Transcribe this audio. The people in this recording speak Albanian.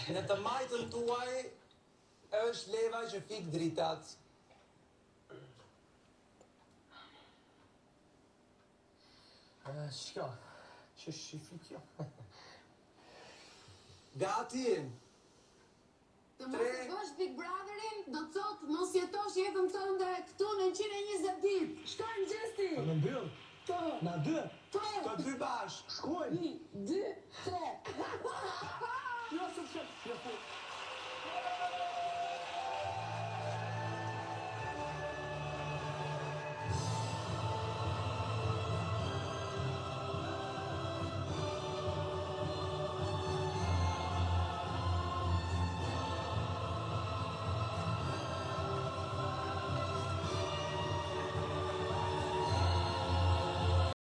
Në të majtën tuaj është leva që fik dritat. Shka, që shifik jo. Gati. Të mos e bësh Big Brotherin, do të thotë mos jetosh jetën tënde këtu në 120 ditë. Shkojmë gjesti. Në mbyll. Na dy. Të dy bashkë. Shkojmë. 1, 2, 3. Jo, shumë.